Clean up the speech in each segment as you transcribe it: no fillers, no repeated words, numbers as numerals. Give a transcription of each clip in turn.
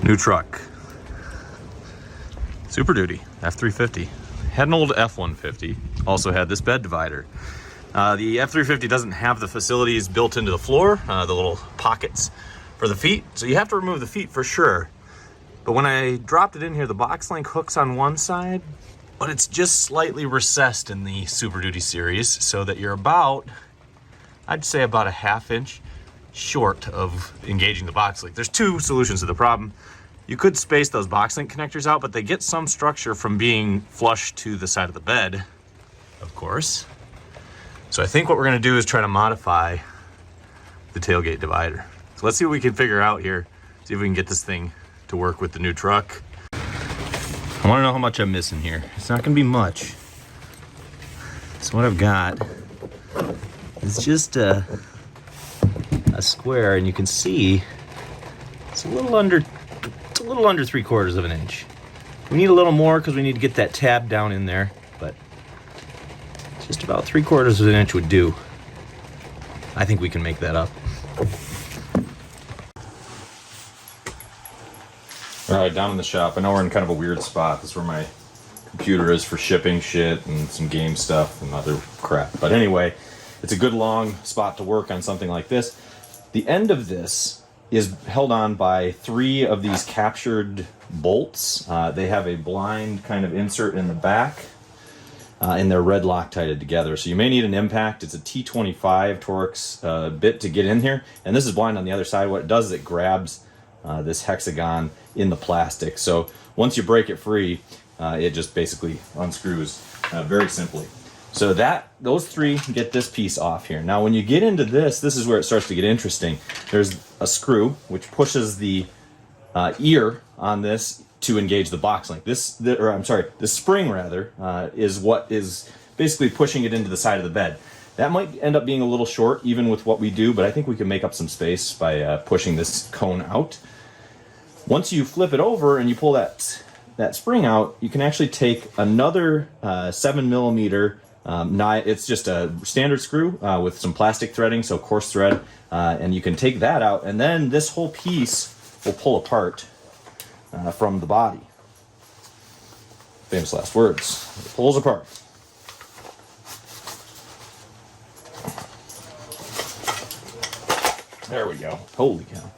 New truck. SuperDuty, F350. Had an old F150, also had this bed divider. The F350 doesn't have the facilities built into the floor, the little pockets for the feet, so you have to remove the feet for sure. But when I dropped it in here, the BoxLink hook's on one side, but it's just slightly recessed in the SuperDuty series, so that you're about, I'd say about a ½ inch short of engaging the BoxLink. There's two solutions to the problem. You could space those BoxLink connectors out, but they get some structure from being flush to the side of the bed, of course. So I think what we're gonna do is try to modify the tailgate divider. So let's see what we can figure out here, see if we can get this thing to work with the new truck. I wanna know how much I'm missing here. It's not gonna be much. So what I've got is just a square, and you can see it's a little under 3/4 of an inch. We need a little more because we need to get that tab down in there, but just about 3/4 of an inch would do. I think we can make that up. All right, down in the shop. I know we're in kind of a weird spot. This is where my computer is for shipping shit and some game stuff and other crap. But anyway, it's a good long spot to work on something like this. The end of this is held on by 3 of these captured bolts. They have a blind kind of insert in the back, and they're red Loctited together. So you may need an impact. It's a T25 Torx bit to get in here, and this is blind on the other side. What it does is it grabs this hexagon in the plastic. So once you break it free, it just basically unscrews very simply. So those 3 get this piece off here. Now when you get into this is where it starts to get interesting. There's a screw which pushes the ear on this to engage the BoxLink. The spring rather, is what is basically pushing it into the side of the bed. That might end up being a little short even with what we do, but I think we can make up some space by pushing this cone out. Once you flip it over and you pull that spring out, you can actually take another 7mm it's just a standard screw with some plastic threading, so coarse thread, and you can take that out, and then this whole piece will pull apart from the body. Famous last words. It pulls apart. There we go. Holy cow.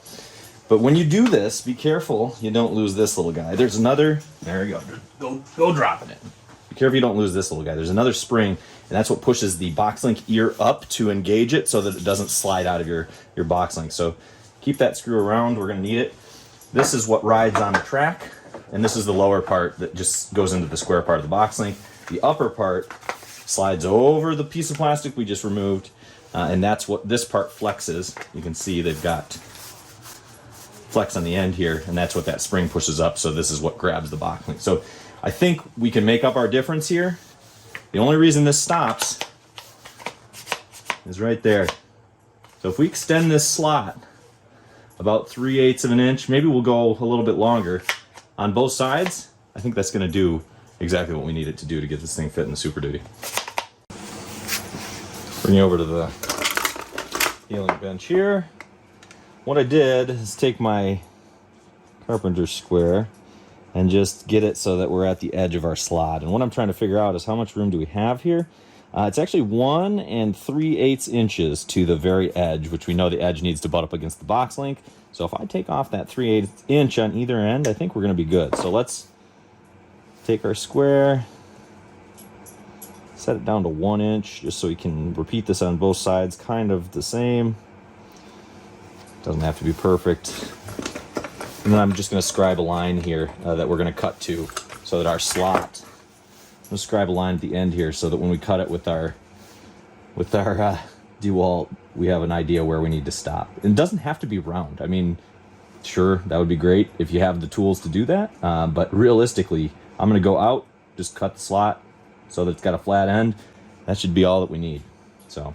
But when you do this, be careful you don't lose this little guy. There's another, there you go. Go dropping it. Be careful you don't lose this little guy. There's another spring, and that's what pushes the BoxLink ear up to engage it so that it doesn't slide out of your BoxLink. So keep that screw around. We're going to need it. This is what rides on the track, and this is the lower part that just goes into the square part of the BoxLink. The upper part slides over the piece of plastic we just removed, and that's what this part flexes. You can see they've got flex on the end here, and that's what that spring pushes up, so this is what grabs the BoxLink. So I think we can make up our difference here. The only reason this stops is right there. So if we extend this slot about 3/8 of an inch, maybe we'll go a little bit longer on both sides, I think that's going to do exactly what we need it to do to get this thing fit in the SuperDuty. Bring you over to the healing bench here. What I did is take my carpenter square and just get it so that we're at the edge of our slot. And what I'm trying to figure out is how much room do we have here? It's actually 1 3/8 inches to the very edge, which we know the edge needs to butt up against the BoxLink. So if I take off that 3/8 inch on either end, I think we're going to be good. So let's take our square, set it down to 1 inch, just so we can repeat this on both sides, kind of the same. Doesn't have to be perfect. And then I'm just going to scribe a line here that we're going to cut to, so that our slot, I'm going to scribe a line at the end here so that when we cut it with our DeWalt, we have an idea where we need to stop. It doesn't have to be round. I mean, sure, that would be great if you have the tools to do that, but realistically, I'm going to go out, just cut the slot so that it's got a flat end. That should be all that we need. So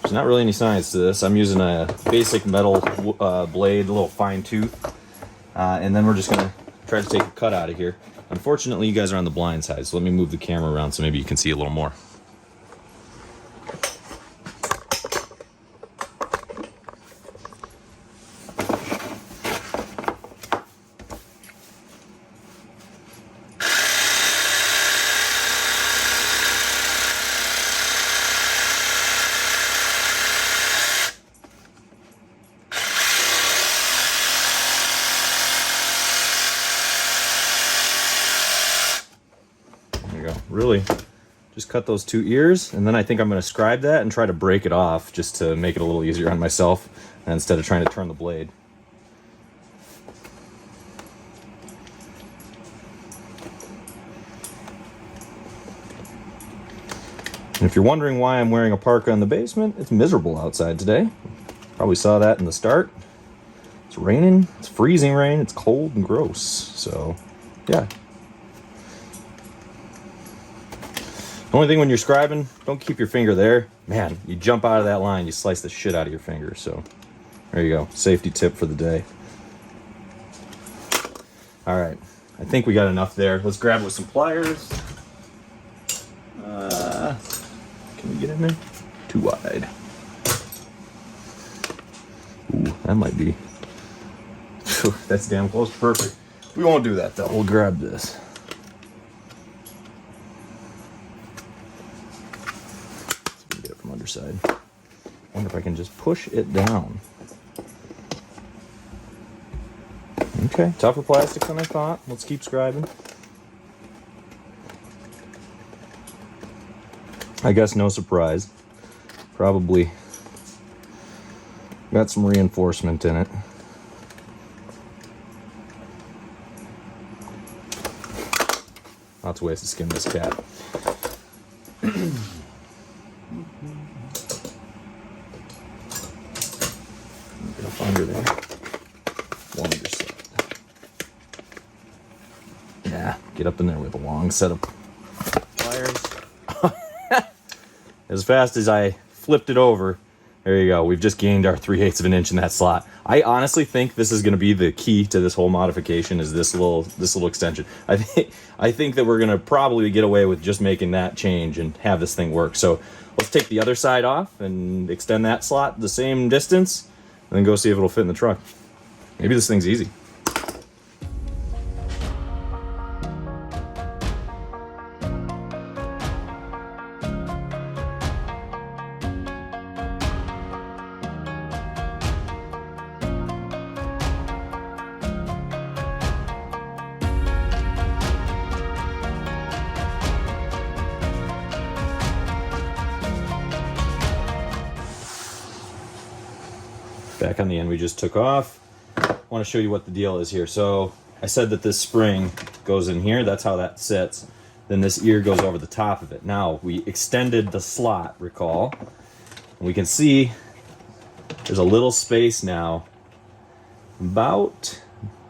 there's not really any science to this. I'm using a basic metal blade, a little fine tooth, and then we're just gonna tried to take a cut out of here. Unfortunately, you guys are on the blind side, so let me move the camera around so maybe you can see a little more. Really just cut those 2 ears, and then I think I'm going to scribe that and try to break it off just to make it a little easier on myself instead of trying to turn the blade. And if you're wondering why I'm wearing a parka in the basement, it's miserable outside today. Probably saw that in the start. It's raining, it's freezing rain, it's cold and gross, so yeah. The only thing when you're scribing, don't keep your finger there. Man, you jump out of that line, you slice the shit out of your finger. So there you go, safety tip for the day. All right, I think we got enough there. Let's grab it with some pliers. Can we get in there? Too wide. Ooh, that might be. That's damn close to perfect. We won't do that though, we'll grab this. Underside. Wonder if I can just push it down. Okay, tougher plastic than I thought. Let's keep scribing. I guess no surprise. Probably got some reinforcement in it. Lots of ways to skin this cat. Under there. One underside. Yeah, get up in there with a long set of pliers. As fast as I flipped it over, there you go. We've just gained our 3/8 of an inch in that slot. I honestly think this is going to be the key to this whole modification. Is this little extension? I think that we're going to probably get away with just making that change and have this thing work. So let's take the other side off and extend that slot the same distance. And then go see if it'll fit in the truck. Maybe this thing's easy. Back on the end we just took off. I want to show you what the deal is here. So I said that this spring goes in here. That's how that sits. Then this ear goes over the top of it. Now we extended the slot, recall. And we can see there's a little space now. About,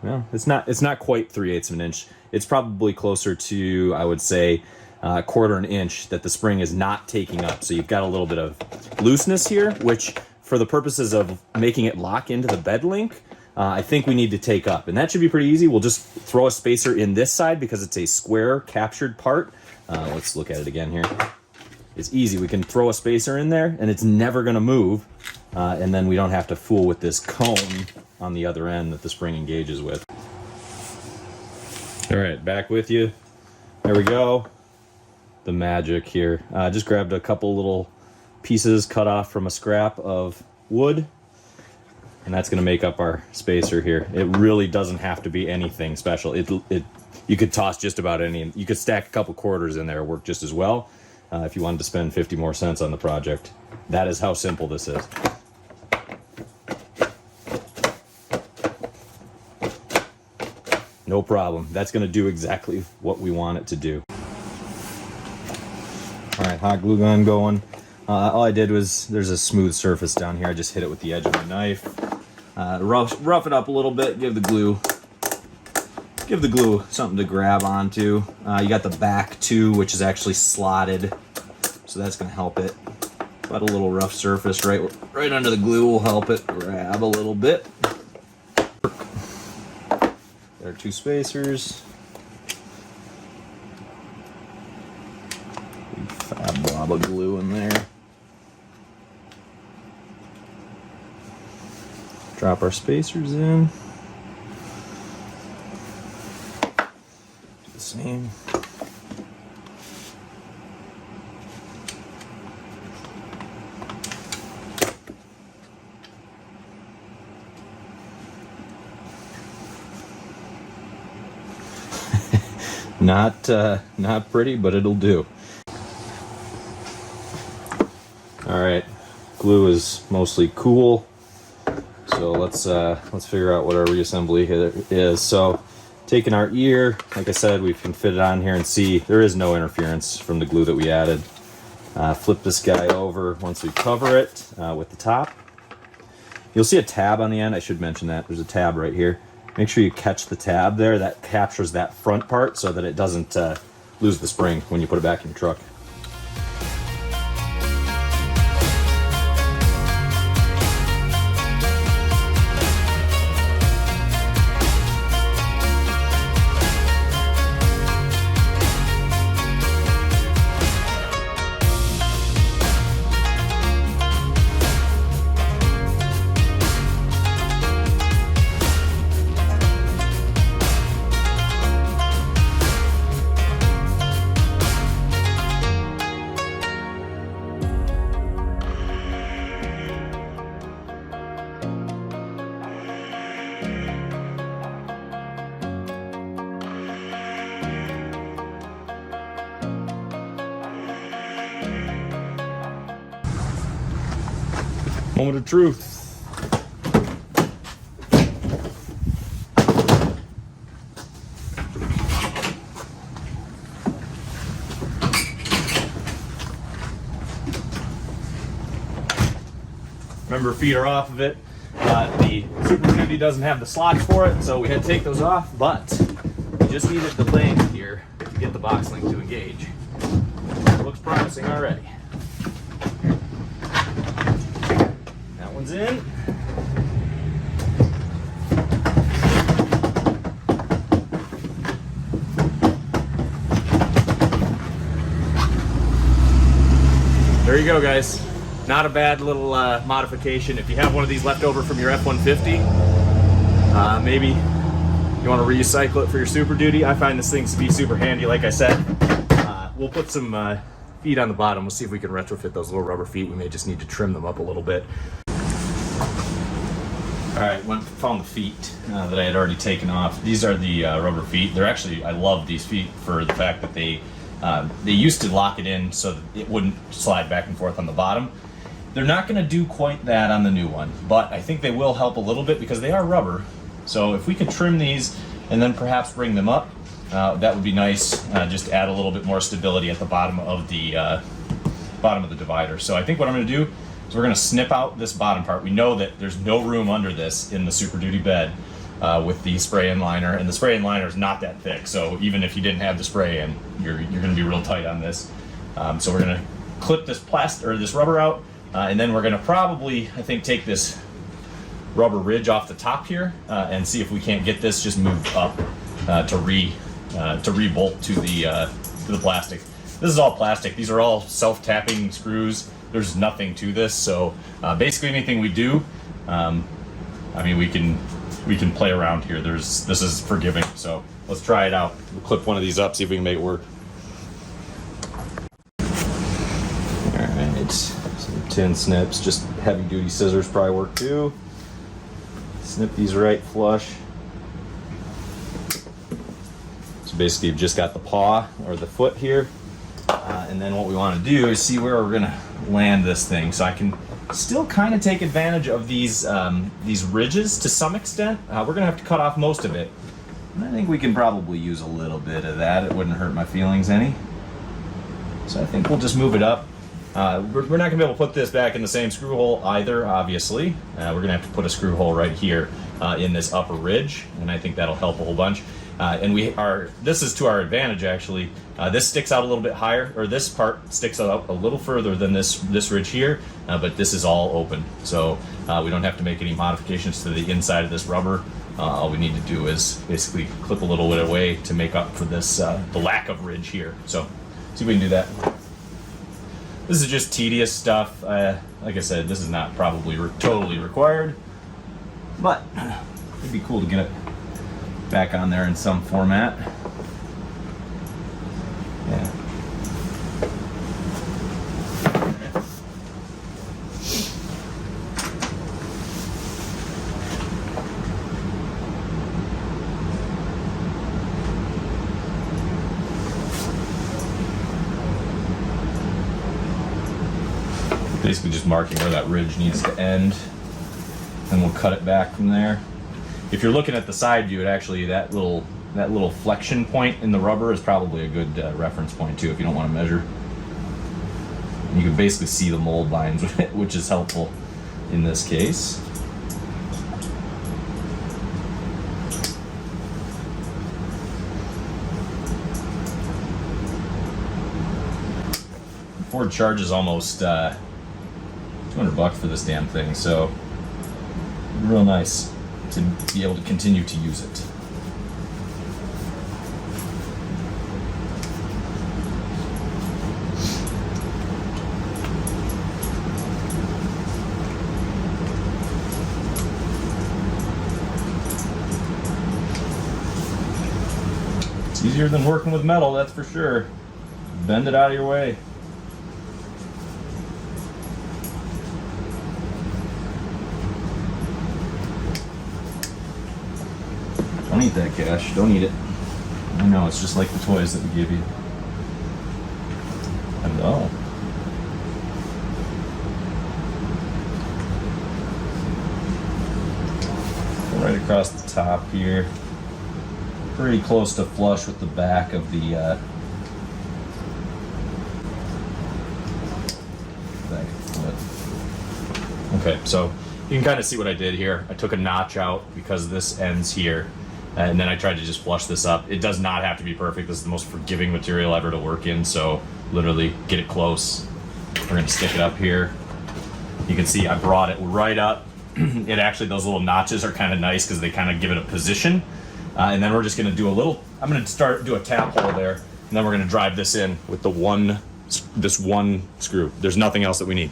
well, it's not quite 3/8 of an inch. It's probably closer to, I would say, 1/4 an inch that the spring is not taking up. So you've got a little bit of looseness here, which for the purposes of making it lock into the bed link, I think we need to take up. And that should be pretty easy. We'll just throw a spacer in this side because it's a square captured part. Let's look at it again here. It's easy. We can throw a spacer in there and it's never going to move. And then we don't have to fool with this cone on the other end that the spring engages with. All right, back with you. There we go. The magic here. Just grabbed a couple little pieces cut off from a scrap of wood, and that's going to make up our spacer here. It really doesn't have to be anything special. You could toss just about any. You could stack a couple quarters in there, work just as well. If you wanted to spend 50 more cents on the project, that is how simple this is. No problem. That's going to do exactly what we want it to do. All right, hot glue gun going. All I did was, there's a smooth surface down here. I just hit it with the edge of my knife. Rough it up a little bit. Give the glue something to grab onto. You got the back too, which is actually slotted, so that's going to help it. But a little rough surface right under the glue will help it grab a little bit. our 2 spacers. Big fat blob of glue in there. Drop our spacers in. Do the same. Not pretty, but it'll do. All right, glue is mostly cool. So let's figure out what our reassembly here is. So taking our ear, like I said, we can fit it on here and see there is no interference from the glue that we added. Flip this guy over once we cover it with the top. You'll see a tab on the end. I should mention that. There's a tab right here. Make sure you catch the tab there. That captures that front part so that it doesn't lose the spring when you put it back in your truck. Moment of truth. Remember, feet are off of it. The SuperDuty doesn't have the slots for it, so we had to take those off, but we just needed the link here to get the BoxLink to engage. It looks promising already. In. There you go, guys. Not a bad little modification. If you have one of these left over from your F150, maybe you want to recycle it for your SuperDuty. I find this thing to be super handy. Like I said, we'll put some feet on the bottom. We'll see if we can retrofit those little rubber feet. We may just need to trim them up a little bit. All right, found the feet that I had already taken off. These are the rubber feet. They're actually, I love these feet for the fact that they used to lock it in so that it wouldn't slide back and forth on the bottom. They're not going to do quite that on the new one, but I think they will help a little bit because they are rubber. So if we could trim these and then perhaps bring them up, that would be nice. Just add a little bit more stability at the bottom of the divider. So I think what I'm going to do is we're going to snip out this bottom part. We know that there's no room under this in the SuperDuty bed with the spray-in liner, and the spray-in liner is not that thick. So even if you didn't have the spray-in, you're going to be real tight on this. So we're going to clip this this rubber out, and then we're going to probably, I think, take this rubber ridge off the top here and see if we can't get this just moved up to re-bolt to the plastic. This is all plastic. These are all self-tapping screws. There's nothing to this, so basically anything we do, I mean, we can play around here. This is forgiving, so let's try it out. We'll clip one of these up, see if we can make it work. All right, some tin snips, just heavy-duty scissors probably work too. Snip these right flush. So basically, you've just got the paw or the foot here. And then what we want to do is see where we're going to land this thing. So I can still kind of take advantage of these ridges to some extent. We're going to have to cut off most of it. And I think we can probably use a little bit of that. It wouldn't hurt my feelings any. So I think we'll just move it up. We're not going to be able to put this back in the same screw hole either, obviously. We're going to have to put a screw hole right here in this upper ridge, and I think that'll help a whole bunch. This is to our advantage actually. This sticks out a little bit higher, or this part sticks out a little further than this ridge here, but this is all open. So we don't have to make any modifications to the inside of this rubber. All we need to do is basically clip a little bit away to make up for this, the lack of ridge here. So see if we can do that. This is just tedious stuff. Like I said, this is not probably totally required, but it'd be cool to get it back on there in some format. Yeah. Basically just marking where that ridge needs to end, and we'll cut it back from there. If you're looking at the side view, it actually, that little flexion point in the rubber is probably a good reference point too if you don't want to measure. You can basically see the mold lines, which is helpful in this case. Ford charges almost $200 for this damn thing, so real nice to be able to continue to use it. It's easier than working with metal, that's for sure. Bend it out of your way. Don't eat that, Cash. Don't eat it. I know, it's just like the toys that we give you. I know. Right across the top here. Pretty close to flush with the back of the back of the foot. Okay, so you can kind of see what I did here. I took a notch out because this ends here. And then I tried to just flush this up. It does not have to be perfect. This is the most forgiving material ever to work in, so literally get it close. We're gonna stick it up here. You can see I brought it right up. It actually, those little notches are kind of nice because they kind of give it a position. And then we're just gonna do I'm gonna do a tap hole there, and then we're gonna drive this in with this one screw. There's nothing else that we need.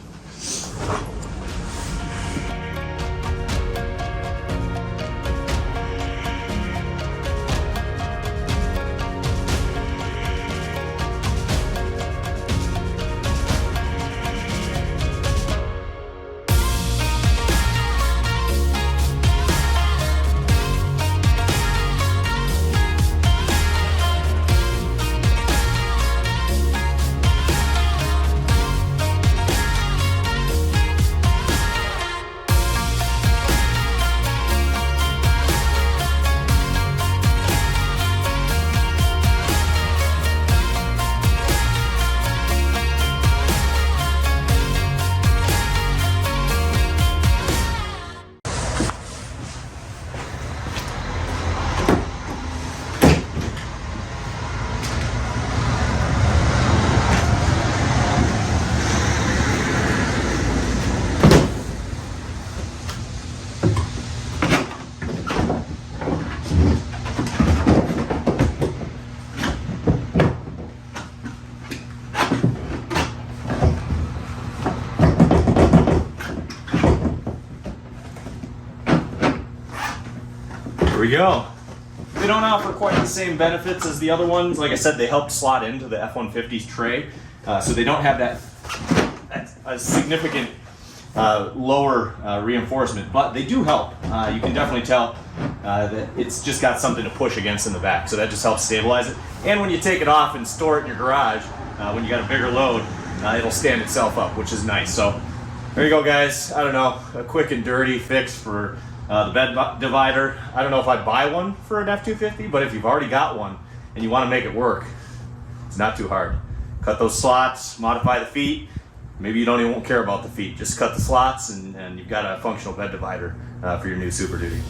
Here we go. They don't offer quite the same benefits as the other ones. Like I said, they help slot into the F-150's tray, so they don't have that a significant lower reinforcement, but they do help. You can definitely tell that it's just got something to push against in the back, so that just helps stabilize it. And when you take it off and store it in your garage, when you got a bigger load, it'll stand itself up, which is nice. So there you go, guys. I don't know, a quick and dirty fix for the bed divider. I don't know if I'd buy one for an F250, but if you've already got one and you want to make it work, it's not too hard. Cut those slots, modify the feet. Maybe you don't even won't care about the feet. Just cut the slots and you've got a functional bed divider for your new SuperDuty.